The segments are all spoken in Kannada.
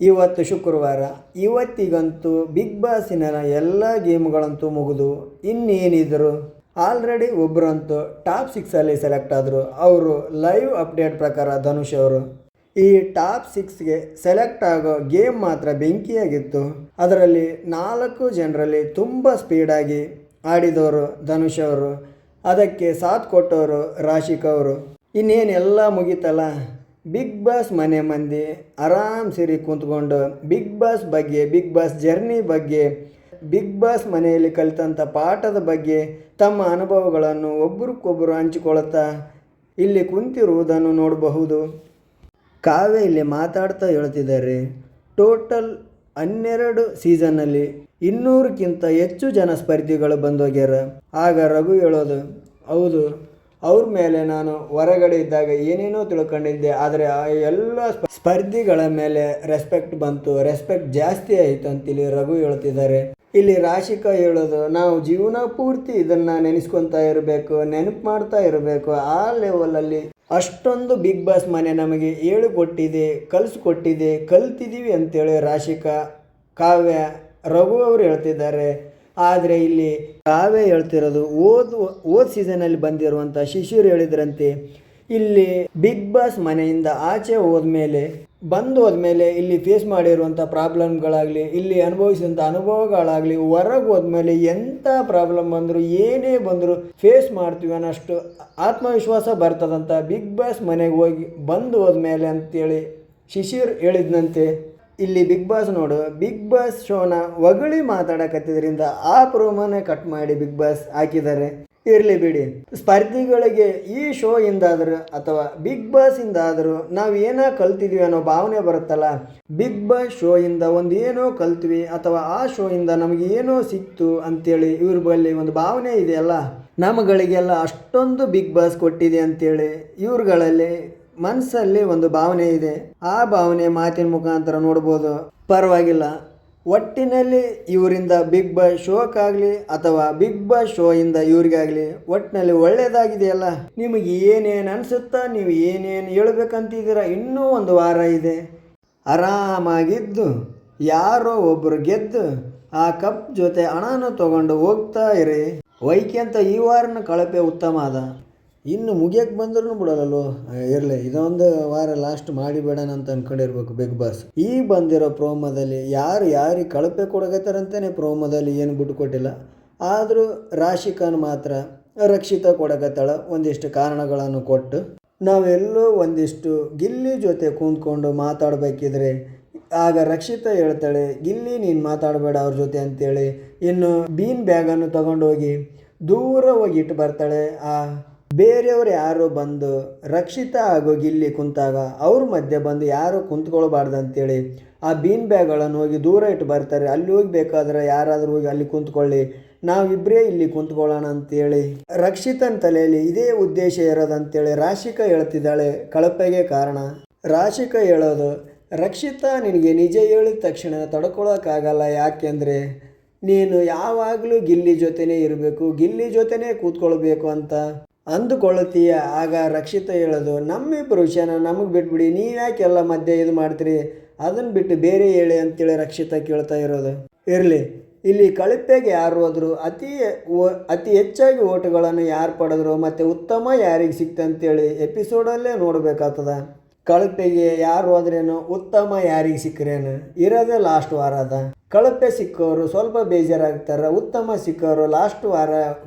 ಇವತ್ತು ಶುಕ್ರವಾರ. ಇವತ್ತಿಗಂತೂ ಬಿಗ್ ಬಾಸಿನ ಎಲ್ಲ ಗೇಮ್ಗಳಂತೂ ಮುಗಿದು ಇನ್ನೇನಿದ್ರು ಆಲ್ರೆಡಿ ಒಬ್ಬರಂತೂ ಟಾಪ್ 6ಅಲ್ಲಿ ಸೆಲೆಕ್ಟ್ ಆದರು. ಅವರು ಲೈವ್ ಅಪ್ಡೇಟ್ ಪ್ರಕಾರ ಧನುಷ್ ಅವರು ಈ ಟಾಪ್ 6ಗೆ ಸೆಲೆಕ್ಟ್ ಆಗೋ ಗೇಮ್ ಮಾತ್ರ ಬೆಂಕಿಯಾಗಿತ್ತು. ಅದರಲ್ಲಿ 4 ಜನರಲ್ಲಿ ತುಂಬ ಸ್ಪೀಡಾಗಿ ಆಡಿದವರು ಧನುಷ್ ಅವರು, ಅದಕ್ಕೆ ಸಾಥ್ ಕೊಟ್ಟವರು ರಾಶಿಕಾ ಅವರು. ಇನ್ನೇನೆಲ್ಲ ಮುಗೀತಲ್ಲ, ಬಿಗ್ ಬಾಸ್ ಮನೆ ಮಂದಿ ಆರಾಮ್ ಸೇರಿ ಕೂತ್ಕೊಂಡು ಬಿಗ್ ಬಾಸ್ ಬಗ್ಗೆ, ಬಿಗ್ ಬಾಸ್ ಜರ್ನಿ ಬಗ್ಗೆ, ಬಿಗ್ ಬಾಸ್ ಮನೆಯಲ್ಲಿ ಕಲಿತಂಥ ಪಾಠದ ಬಗ್ಗೆ ತಮ್ಮ ಅನುಭವಗಳನ್ನು ಒಬ್ರಿಗೊಬ್ಬರು ಹಂಚಿಕೊಳ್ಳುತ್ತಾ ಇಲ್ಲಿ ಕುಂತಿರುವುದನ್ನು ನೋಡಬಹುದು. ಕಾವ್ಯ ಇಲ್ಲಿ ಮಾತಾಡ್ತಾ ಹೇಳ್ತಿದ್ದಾರೆ, ಟೋಟಲ್ 12 ಸೀಸನ್ನಲ್ಲಿ 200ಕ್ಕಿಂತ ಹೆಚ್ಚು ಜನ ಸ್ಪರ್ಧಿಗಳು ಬಂದೋಗ್ಯಾರ. ಆಗ ರಘು ಹೇಳೋದು, ಹೌದು, ಅವ್ರ ಮೇಲೆ ನಾನು ಹೊರಗಡೆ ಇದ್ದಾಗ ಏನೇನೋ ತಿಳ್ಕೊಂಡಿದ್ದೆ, ಆದರೆ ಆ ಎಲ್ಲ ಸ್ಪರ್ಧಿಗಳ ಮೇಲೆ ರೆಸ್ಪೆಕ್ಟ್ ಬಂತು, ರೆಸ್ಪೆಕ್ಟ್ ಜಾಸ್ತಿ ಆಯಿತು ಅಂತೇಳಿ ರಘು ಹೇಳ್ತಿದ್ದಾರೆ. ಇಲ್ಲಿ ರಾಶಿಕಾ ಹೇಳೋದು, ನಾವು ಜೀವನ ಪೂರ್ತಿ ಇದನ್ನು ನೆನೆಸ್ಕೊತಾ ಇರಬೇಕು, ನೆನಪು ಮಾಡ್ತಾ ಇರಬೇಕು. ಆ ಲೆವೆಲಲ್ಲಿ ಅಷ್ಟೊಂದು ಬಿಗ್ ಬಾಸ್ ಮನೆ ನಮಗೆ ಹೇಳಿಕೊಟ್ಟಿದೆ, ಕಲಿಸ್ಕೊಟ್ಟಿದೆ, ಕಲ್ತಿದ್ದೀವಿ ಅಂತೇಳಿ ರಾಶಿಕಾ, ಕಾವ್ಯ, ರಘು ಅವರು ಹೇಳ್ತಿದ್ದಾರೆ. ಆದರೆ ಇಲ್ಲಿ ಕಾವ್ಯ ಹೇಳ್ತಿರೋದು ಓದ್ ಸೀಸನಲ್ಲಿ ಬಂದಿರುವಂಥ ಶಿಶಿರ್ ಹೇಳಿದ್ರಂತೆ, ಇಲ್ಲಿ ಬಿಗ್ ಬಾಸ್ ಮನೆಯಿಂದ ಆಚೆ ಹೋದ್ಮೇಲೆ ಇಲ್ಲಿ ಫೇಸ್ ಮಾಡಿರುವಂಥ ಪ್ರಾಬ್ಲಮ್ಗಳಾಗಲಿ, ಇಲ್ಲಿ ಅನುಭವಿಸಿದಂಥ ಅನುಭವಗಳಾಗಲಿ, ಹೊರಗೆ ಹೋದ್ಮೇಲೆ ಎಂಥ ಪ್ರಾಬ್ಲಮ್ ಬಂದರೂ ಏನೇ ಬಂದರೂ ಫೇಸ್ ಮಾಡ್ತೀವಿ ಅನ್ನೋಷ್ಟು ಆತ್ಮವಿಶ್ವಾಸ ಬರ್ತದಂತ ಬಿಗ್ ಬಾಸ್ ಮನೆಗೆ ಹೋದ್ಮೇಲೆ ಅಂತೇಳಿ ಶಿಶಿರ್ ಹೇಳಿದ್ನಂತೆ. ಇಲ್ಲಿ ಬಿಗ್ ಬಾಸ್ ನೋಡು, ಬಿಗ್ ಬಾಸ್ ಶೋನ ಹೊಗಳಿ ಮಾತಾಡಕತ್ತಿದ್ರಿಂದ ಆ ಪ್ರೋಮೋನೇ ಕಟ್ ಮಾಡಿ ಬಿಗ್ ಬಾಸ್ ಹಾಕಿದ್ದಾರೆ. ಇರಲಿ ಬಿಡಿ, ಸ್ಪರ್ಧಿಗಳಿಗೆ ಈ ಶೋ ಇಂದಾದರೂ ಅಥವಾ ಬಿಗ್ ಬಾಸ್ ಇಂದಾದರೂ ನಾವು ಏನೋ ಕಲ್ತಿದ್ವಿ ಅನ್ನೋ ಭಾವನೆ ಬರುತ್ತಲ್ಲ. ಬಿಗ್ ಬಾಸ್ ಶೋ ಇಂದ ಒಂದು ಏನೋ ಕಲ್ತ್ವಿ ಅಥವಾ ಆ ಶೋ ಇಂದ ನಮಗೆ ಏನೋ ಸಿಕ್ತು ಅಂತೇಳಿ ಇವ್ರ ಬಳಿ ಒಂದು ಭಾವನೆ ಇದೆಯಲ್ಲ, ನಮ್ಮಗಳಿಗೆಲ್ಲ ಅಷ್ಟೊಂದು ಬಿಗ್ ಬಾಸ್ ಕೊಟ್ಟಿದೆ ಅಂತೇಳಿ ಇವ್ರುಗಳಲ್ಲಿ ಮನಸ್ಸಲ್ಲಿ ಒಂದು ಭಾವನೆ ಇದೆ. ಆ ಭಾವನೆ ಮಾತಿನ ಮುಖಾಂತರ ನೋಡ್ಬೋದು. ಪರವಾಗಿಲ್ಲ, ಒಟ್ಟಿನಲ್ಲಿ ಇವರಿಂದ ಬಿಗ್ ಬಾಸ್ ಶೋಕ್ಕಾಗಲಿ ಅಥವಾ ಬಿಗ್ ಬಾಸ್ ಶೋ ಇಂದ ಇವ್ರಿಗಾಗಲಿ ಒಟ್ಟಿನಲ್ಲಿ ಒಳ್ಳೆಯದಾಗಿದೆಯಲ್ಲ. ನಿಮಗೆ ಏನೇನು ಅನಿಸುತ್ತಾ, ನೀವು ಏನೇನು ಹೇಳ್ಬೇಕಂತಿದ್ದೀರಾ, ಇನ್ನೂ ಒಂದು ವಾರ ಇದೆ. ಆರಾಮಾಗಿದ್ದು ಯಾರೋ ಒಬ್ಬರು ಗೆದ್ದು ಆ ಕಪ್ ಜೊತೆ ಹಣನೂ ತೊಗೊಂಡು ಹೋಗ್ತಾ ಇರಿ. ವೈಕ್ಯಂತ ಈ ವಾರನ ಕಳಪೆ ಉತ್ತಮ ಅದ. ಇನ್ನು ಮುಗಿಯಕ್ಕೆ ಬಂದ್ರೂ ಬಿಡೋಲ್ಲೋ. ಇರಲಿ, ಇದೊಂದು ವಾರ ಲಾಸ್ಟ್ ಮಾಡಿಬೇಡಣ ಅಂತ ಅಂದ್ಕೊಂಡಿರ್ಬೇಕು ಬಿಗ್ ಬಾಸ್. ಈ ಬಂದಿರೋ ಪ್ರೋಮೋದಲ್ಲಿ ಯಾರಿಗೆ ಕಳಪೆ ಕೊಡಕತ್ತಾರಂತಲೇ ಪ್ರೋಮೋದಲ್ಲಿ ಏನು ಬಿಟ್ಟು ಕೊಟ್ಟಿಲ್ಲ. ಆದರೂ ರಾಶಿಕಾನ್ ಮಾತ್ರ ರಕ್ಷಿತಾ ಕೊಡಕತ್ತಾಳ ಒಂದಿಷ್ಟು ಕಾರಣಗಳನ್ನು ಕೊಟ್ಟು. ನಾವೆಲ್ಲೋ ಒಂದಿಷ್ಟು ಗಿಲ್ಲಿ ಜೊತೆ ಕೂತ್ಕೊಂಡು ಮಾತಾಡಬೇಕಿದ್ರೆ ಆಗ ರಕ್ಷಿತಾ ಹೇಳ್ತಾಳೆ, ಗಿಲ್ಲಿ ನೀನು ಮಾತಾಡಬೇಡ ಅವ್ರ ಜೊತೆ ಅಂತೇಳಿ. ಇನ್ನು ಬೀನ್ ಬ್ಯಾಗನ್ನು ತಗೊಂಡೋಗಿ ದೂರ ಹೋಗಿ ಇಟ್ಟು ಬರ್ತಾಳೆ. ಬೇರೆಯವರು ಯಾರು ಬಂದು ರಕ್ಷಿತಾ ಹಾಗೂ ಗಿಲ್ಲಿ ಕುಂತಾಗ ಅವ್ರ ಮಧ್ಯೆ ಬಂದು ಯಾರು ಕುಂತ್ಕೊಳ್ಬಾರ್ದು ಅಂತೇಳಿ ಆ ಬೀನ್ ಬ್ಯಾಗ್ಗಳನ್ನು ಹೋಗಿ ದೂರ ಇಟ್ಟು ಬರ್ತಾರೆ. ಅಲ್ಲಿ ಹೋಗ್ಬೇಕಾದ್ರೆ ಯಾರಾದರೂ ಹೋಗಿ ಅಲ್ಲಿ ಕುಂತ್ಕೊಳ್ಳಿ, ನಾವಿಬ್ಬರೇ ಇಲ್ಲಿ ಕುಂತ್ಕೊಳ್ಳೋಣ ಅಂತೇಳಿ ರಕ್ಷಿತನ ತಲೆಯಲ್ಲಿ ಇದೇ ಉದ್ದೇಶ ಇರೋದಂತೇಳಿ ರಾಶಿಕಾ ಹೇಳ್ತಿದ್ದಾಳೆ. ಕಳಪೆಗೆ ಕಾರಣ ರಾಶಿಕಾ ಹೇಳೋದು, ರಕ್ಷಿತಾ ನಿನಗೆ ನಿಜ ಹೇಳಿದ ತಕ್ಷಣ ತಡ್ಕೊಳಕ್ಕಾಗಲ್ಲ, ಯಾಕೆಂದರೆ ನೀನು ಯಾವಾಗಲೂ ಗಿಲ್ಲಿ ಜೊತೆನೇ ಇರಬೇಕು, ಗಿಲ್ಲಿ ಜೊತೆನೇ ಕೂತ್ಕೊಳ್ಬೇಕು ಅಂತ ಅಂದುಕೊಳ್ಳುತ್ತೀಯ. ಆಗ ರಕ್ಷಿತಾ ಹೇಳೋದು, ನಮ್ಮಿಬ್ಬರು ವಿಷಯನ ನಮಗೆ ಬಿಟ್ಬಿಡಿ, ನೀವ್ಯಾಕೆಲ್ಲ ಮಧ್ಯೆ ಇದು ಮಾಡ್ತೀರಿ, ಅದನ್ನು ಬಿಟ್ಟು ಬೇರೆ ಹೇಳಿ ಅಂತೇಳಿ ರಕ್ಷಿತಾ ಕೇಳ್ತಾ ಇರೋದು. ಇರಲಿ, ಇಲ್ಲಿ ಕಳಪೆಗೆ ಯಾರು ಹೋದ್ರು, ಅತಿ ಹೆಚ್ಚಾಗಿ ಓಟುಗಳನ್ನು ಯಾರು ಪಡೆದ್ರು ಮತ್ತು ಉತ್ತಮ ಯಾರಿಗೆ ಸಿಕ್ತಂತೇಳಿ ಎಪಿಸೋಡಲ್ಲೇ ನೋಡಬೇಕಾಗ್ತದ. ಕಳಪೆಗೆ ಯಾರು ಹೋದ್ರೇನು, ಉತ್ತಮ ಯಾರಿಗೆ ಸಿಕ್ಕರೇನು, ಇರೋದೇ ಲಾಸ್ಟ್ ವಾರ ಅದ. ಕಳಪೆ ಸಿಕ್ಕವರು ಸ್ವಲ್ಪ ಬೇಜಾರಾಗ್ತಾರೆ, ಉತ್ತಮ ಸಿಕ್ಕವರು ಲಾಸ್ಟ್ ವಾರ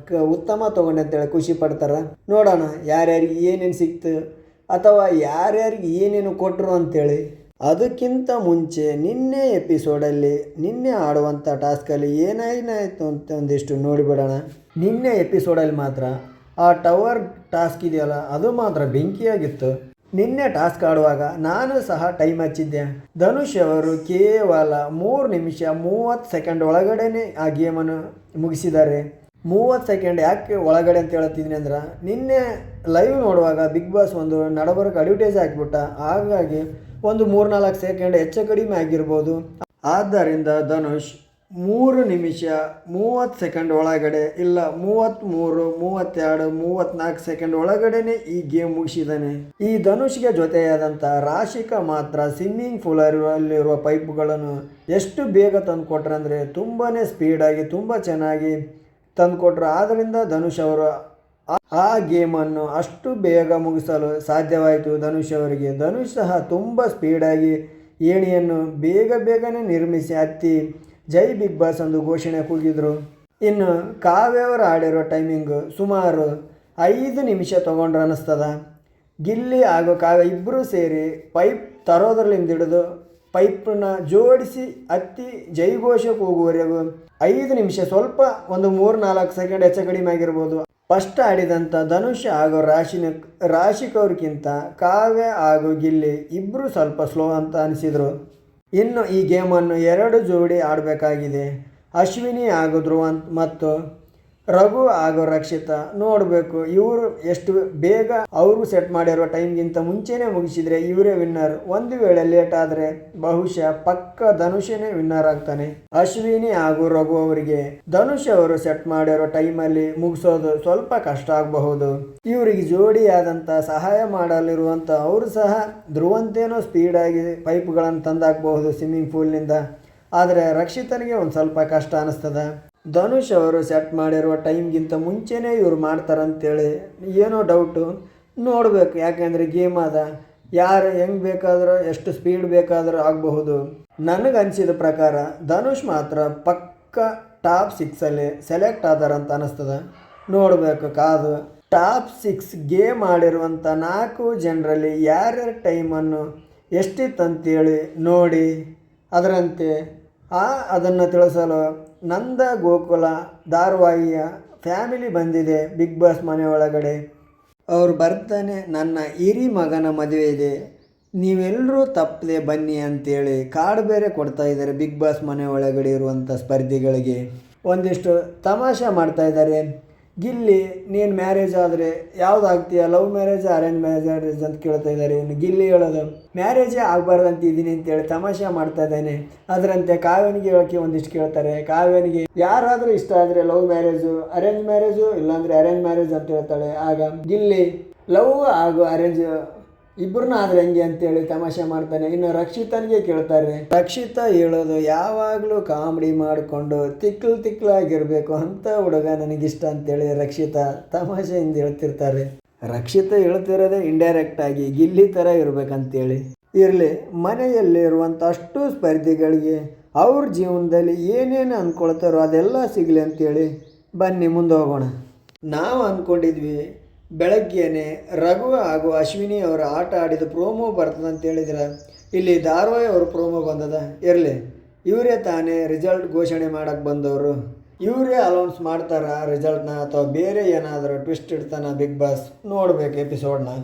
ಉತ್ತಮ ತೊಗೊಂಡಂತೇಳಿ ಖುಷಿ ಪಡ್ತಾರೆ. ನೋಡೋಣ ಯಾರ್ಯಾರಿಗೆ ಏನೇನು ಸಿಕ್ತು ಅಥವಾ ಯಾರ್ಯಾರಿಗೆ ಏನೇನು ಕೊಟ್ಟರು ಅಂತೇಳಿ. ಅದಕ್ಕಿಂತ ಮುಂಚೆ ನಿನ್ನೆ ಎಪಿಸೋಡಲ್ಲಿ ನಿನ್ನೆ ಆಡುವಂಥ ಟಾಸ್ಕಲ್ಲಿ ಏನೇನಾಯಿತು ಅಂತ ಒಂದಿಷ್ಟು ನೋಡಿಬಿಡೋಣ. ನಿನ್ನೆ ಎಪಿಸೋಡಲ್ಲಿ ಮಾತ್ರ ಆ ಟವರ್ ಟಾಸ್ಕ್ ಇದೆಯಲ್ಲ, ಅದು ಮಾತ್ರ ಬೆಂಕಿಯಾಗಿತ್ತು. ನಿನ್ನೆ ಟಾಸ್ಕ್ ಆಡುವಾಗ ನಾನು ಸಹ ಟೈಮ್ ಹಚ್ಚಿದ್ದೆ. ಧನುಷ್ ಅವರು ಕೇವಲ 3 ನಿಮಿಷ 30 ಸೆಕೆಂಡ್ ಒಳಗಡೆನೇ ಆ ಗೇಮನ್ನು ಮುಗಿಸಿದ್ದಾರೆ. 30 ಸೆಕೆಂಡ್ ಯಾಕೆ ಒಳಗಡೆ ಅಂತ ಹೇಳ್ತಿದ್ದೀನಿ ಅಂದ್ರೆ, ನಿನ್ನೆ ಲೈವ್ ನೋಡುವಾಗ ಬಿಗ್ ಬಾಸ್ ಒಂದು ನಡಬರಕ್ಕೆ ಅಡ್ವರ್ಟೈಸ್ ಹಾಕಿಬಿಟ್ಟ, ಹಾಗಾಗಿ ಒಂದು 3-4 ಸೆಕೆಂಡ್ ಹೆಚ್ಚು ಕಡಿಮೆ ಆಗಿರ್ಬೋದು. ಆದ್ದರಿಂದ ಧನುಷ್ 3 ನಿಮಿಷ 30 ಸೆಕೆಂಡ್ ಒಳಗಡೆ ಇಲ್ಲ 33, 32, 34 ಸೆಕೆಂಡ್ ಒಳಗಡೆನೆ ಈ ಗೇಮ್ ಮುಗಿಸಿದ್ದಾನೆ. ಈ ಧನುಷ್ಗೆ ಜೊತೆಯಾದಂಥ ರಾಶಿಕಾ ಮಾತ್ರ ಸ್ವಿಮ್ಮಿಂಗ್ ಪೂಲಲ್ಲಿರುವ ಪೈಪ್ಗಳನ್ನು ಎಷ್ಟು ಬೇಗ ತಂದುಕೊಟ್ರು ಅಂದರೆ ತುಂಬಾ ಸ್ಪೀಡಾಗಿ ತುಂಬ ಚೆನ್ನಾಗಿ ತಂದುಕೊಟ್ರು. ಆದ್ದರಿಂದ ಧನುಷ್ ಅವರು ಆ ಗೇಮನ್ನು ಅಷ್ಟು ಬೇಗ ಮುಗಿಸಲು ಸಾಧ್ಯವಾಯಿತು ಧನುಷ್ ಅವರಿಗೆ. ಧನುಷ್ ಸಹ ತುಂಬ ಸ್ಪೀಡಾಗಿ ಏಣಿಯನ್ನು ಬೇಗನೆ ನಿರ್ಮಿಸಿ ಹತ್ತಿ ಜೈ ಬಿಗ್ ಬಾಸ್ ಎಂದು ಘೋಷಣೆ ಕೂಗಿದ್ರು. ಇನ್ನು ಕಾವ್ಯ ಅವರು ಆಡಿರೋ ಟೈಮಿಂಗು ಸುಮಾರು 5 ನಿಮಿಷ ತೊಗೊಂಡ್ರು ಅನ್ನಿಸ್ತದ. ಗಿಲ್ಲಿ ಹಾಗೂ ಕಾವ್ಯ ಇಬ್ಬರೂ ಸೇರಿ ಪೈಪ್ ತರೋದ್ರಲ್ಲಿಂದ ಹಿಡಿದು ಪೈಪನ್ನ ಜೋಡಿಸಿ ಹತ್ತಿ ಜೈಘೋಷ ಕೂಗುವವರೆಗೂ 5 ನಿಮಿಷ, ಸ್ವಲ್ಪ ಒಂದು 3-4 ಸೆಕೆಂಡ್ ಹೆಚ್ಚು ಕಡಿಮೆ ಆಗಿರ್ಬೋದು. ಫಸ್ಟ್ ಆಡಿದಂಥ ಧನುಷ್ ಹಾಗೂ ರಾಶಿಕ್ ಅವ್ರಿಗಿಂತ ಕಾವ್ಯ ಹಾಗೂ ಗಿಲ್ಲಿ ಇಬ್ಬರು ಸ್ವಲ್ಪ ಸ್ಲೋ ಅಂತ ಅನಿಸಿದರು. ಇನ್ನು ಈ ಗೇಮನ್ನು 2 ಜೋಡಿ ಆಡಬೇಕಾಗಿದೆ. ಅಶ್ವಿನಿ ಹಾಗೂ ಧ್ರುವಂತ್ ಮತ್ತು ರಘು ಹಾಗೂ ರಕ್ಷಿತಾ. ನೋಡಬೇಕು ಇವರು ಎಷ್ಟು ಬೇಗ ಅವರು ಸೆಟ್ ಮಾಡಿರೋ ಟೈಮ್ಗಿಂತ ಮುಂಚೆನೇ ಮುಗಿಸಿದರೆ ಇವರೇ ವಿನ್ನರ್. ಒಂದು ವೇಳೆ ಲೇಟ್ ಆದರೆ ಬಹುಶಃ ಪಕ್ಕ ಧನುಷನೇ ವಿನ್ನರ್ ಆಗ್ತಾನೆ. ಅಶ್ವಿನಿ ಹಾಗೂ ರಘು ಅವರಿಗೆ ಧನುಷ್ ಅವರು ಸೆಟ್ ಮಾಡಿರೋ ಟೈಮಲ್ಲಿ ಮುಗಿಸೋದು ಸ್ವಲ್ಪ ಕಷ್ಟ ಆಗಬಹುದು. ಇವರಿಗೆ ಜೋಡಿಯಾದಂಥ ಸಹಾಯ ಮಾಡಲಿರುವಂಥ ಅವರು ಸಹ ಧ್ರುವಂತೇನೋ ಸ್ಪೀಡಾಗಿ ಪೈಪ್ಗಳನ್ನು ತಂದಾಕಬಹುದು ಸ್ವಿಮ್ಮಿಂಗ್ ಪೂಲ್ನಿಂದ. ಆದರೆ ರಕ್ಷಿತನಿಗೆ ಒಂದು ಸ್ವಲ್ಪ ಕಷ್ಟ ಅನ್ನಿಸ್ತದೆ. ಧನುಷ್ ಅವರು ಸೆಟ್ ಮಾಡಿರುವ ಟೈಮ್ಗಿಂತ ಮುಂಚೆನೇ ಇವ್ರು ಮಾಡ್ತಾರಂತೇಳಿ ಏನೋ ಡೌಟು. ನೋಡಬೇಕು, ಯಾಕೆಂದರೆ ಗೇಮ್ ಅದ, ಯಾರು ಹೆಂಗೆ ಬೇಕಾದರೂ ಎಷ್ಟು ಸ್ಪೀಡ್ ಬೇಕಾದರೂ ಆಗಬಹುದು. ನನಗನ್ಸಿದ ಪ್ರಕಾರ ಧನುಷ್ ಮಾತ್ರ ಪಕ್ಕ ಟಾಪ್ 6ಅಲ್ಲಿ ಸೆಲೆಕ್ಟ್ ಆದಾರಂತ ಅನ್ನಿಸ್ತದೆ. ನೋಡಬೇಕು ಕಾದು. ಟಾಪ್ 6 ಗೇಮ್ ಆಡಿರುವಂಥ 4 ಜನರಲ್ಲಿ ಯಾರ್ಯಾರ ಟೈಮನ್ನು ಎಷ್ಟಿತ್ತಂತೇಳಿ ನೋಡಿ ಅದರಂತೆ ಅದನ್ನು ತಿಳಿಸಲು ನಂದ ಗೋಕುಲ ಧಾರಾವಾಹಿಯ ಫ್ಯಾಮಿಲಿ ಬಂದಿದೆ ಬಿಗ್ ಬಾಸ್ ಮನೆ ಒಳಗಡೆ. ಅವ್ರು ಬರ್ತಾನೆ, ನನ್ನ ಹಿರಿ ಮಗನ ಮದುವೆ ಇದೆ, ನೀವೆಲ್ಲರೂ ತಪ್ಪದೆ ಬನ್ನಿ ಅಂತೇಳಿ ಕಾರ್ಡ್ ಬೇರೆ ಕೊಡ್ತಾ ಇದ್ದಾರೆ ಬಿಗ್ ಬಾಸ್ ಮನೆ ಒಳಗಡೆ ಇರುವಂಥ ಸ್ಪರ್ಧಿಗಳಿಗೆ. ಒಂದಿಷ್ಟು ತಮಾಷೆ ಮಾಡ್ತಾಯಿದ್ದಾರೆ. ಗಿಲ್ಲಿ, ನೀನು ಮ್ಯಾರೇಜ್ ಆದರೆ ಯಾವುದಾಗ್ತೀಯ, ಲವ್ ಮ್ಯಾರೇಜ್ ಅರೇಂಜ್ ಮ್ಯಾರೇಜ್ ಅಂತ ಕೇಳ್ತಾ ಇದ್ದಾರೆ. ಇನ್ನು ಗಿಲ್ಲಿ ಹೇಳೋದು ಮ್ಯಾರೇಜೇ ಆಗಬಾರ್ದು ಇದ್ದೀನಿ ಅಂತೇಳಿ ತಮಾಷೆ ಮಾಡ್ತಾ ಇದ್ದಾನೆ. ಅದರಂತೆ ಕಾವ್ಯನಿಗೆ ಹೇಳೋಕ್ಕೆ ಒಂದಿಷ್ಟು ಕೇಳ್ತಾರೆ. ಕಾವ್ಯನಿಗೆ ಯಾರಾದರೂ ಇಷ್ಟ ಆದರೆ ಲವ್ ಮ್ಯಾರೇಜು, ಅರೇಂಜ್ ಮ್ಯಾರೇಜು, ಇಲ್ಲಾಂದರೆ ಅರೇಂಜ್ ಮ್ಯಾರೇಜ್ ಅಂತ ಹೇಳ್ತಾಳೆ. ಆಗ ಗಿಲ್ಲಿ ಲವ್ ಹಾಗೂ ಅರೇಂಜ್ ಇಬ್ಬರನ್ನ ಆದರೆ ಹೆಂಗೆ ಅಂತೇಳಿ ತಮಾಷೆ ಮಾಡ್ತಾನೆ. ಇನ್ನು ರಕ್ಷಿತನಿಗೆ ಕೇಳ್ತಾರೆ. ರಕ್ಷಿತಾ ಹೇಳೋದು ಯಾವಾಗಲೂ ಕಾಮಿಡಿ ಮಾಡಿಕೊಂಡು ತಿಕ್ಲಾಗಿರಬೇಕು ಅಂತ ಹುಡುಗ ನನಗಿಷ್ಟ ಅಂತೇಳಿ ರಕ್ಷಿತಾ ತಮಾಷೆಯಿಂದ ಹೇಳ್ತಿರ್ತಾರೆ. ರಕ್ಷಿತಾ ಹೇಳ್ತಿರೋದೇ ಇಂಡೈರೆಕ್ಟಾಗಿ ಗಿಲ್ಲಿ ಥರ ಇರಬೇಕಂತೇಳಿ. ಇರಲಿ, ಮನೆಯಲ್ಲಿರುವಂಥ ಅಷ್ಟು ಸ್ಪರ್ಧಿಗಳಿಗೆ ಅವ್ರ ಜೀವನದಲ್ಲಿ ಏನೇನು ಅಂದ್ಕೊಳ್ತಾರೋ ಅದೆಲ್ಲ ಸಿಗಲಿ ಅಂತೇಳಿ ಬನ್ನಿ ಮುಂದೆ ಹೋಗೋಣ. ನಾವು ಅಂದ್ಕೊಂಡಿದ್ವಿ ಬೆಳಗ್ಗೆನೆ ರಘು ಹಾಗೂ ಅಶ್ವಿನಿ ಅವರ ಆಟ ಆಡಿದ ಪ್ರೋಮೋ ಬರ್ತದೆ ಅಂತ ಹೇಳಿದ್ರೆ ಇಲ್ಲಿ ಧಾರಾವಾಹಿ ಅವರು ಪ್ರೋಮೋ ಬಂದದ. ಇರಲಿ, ಇವರೇ ತಾನೇ ರಿಸಲ್ಟ್ ಘೋಷಣೆ ಮಾಡೋಕ್ಕೆ ಬಂದವರು. ಇವರೇ ಅನೌನ್ಸ್ ಮಾಡ್ತಾರ ರಿಸಲ್ಟ್ನ ಅಥವಾ ಬೇರೆ ಏನಾದರೂ ಟ್ವಿಸ್ಟ್ ಇಡ್ತಾನ ಬಿಗ್ ಬಾಸ್? ನೋಡ್ಬೇಕು ಎಪಿಸೋಡ್ನ.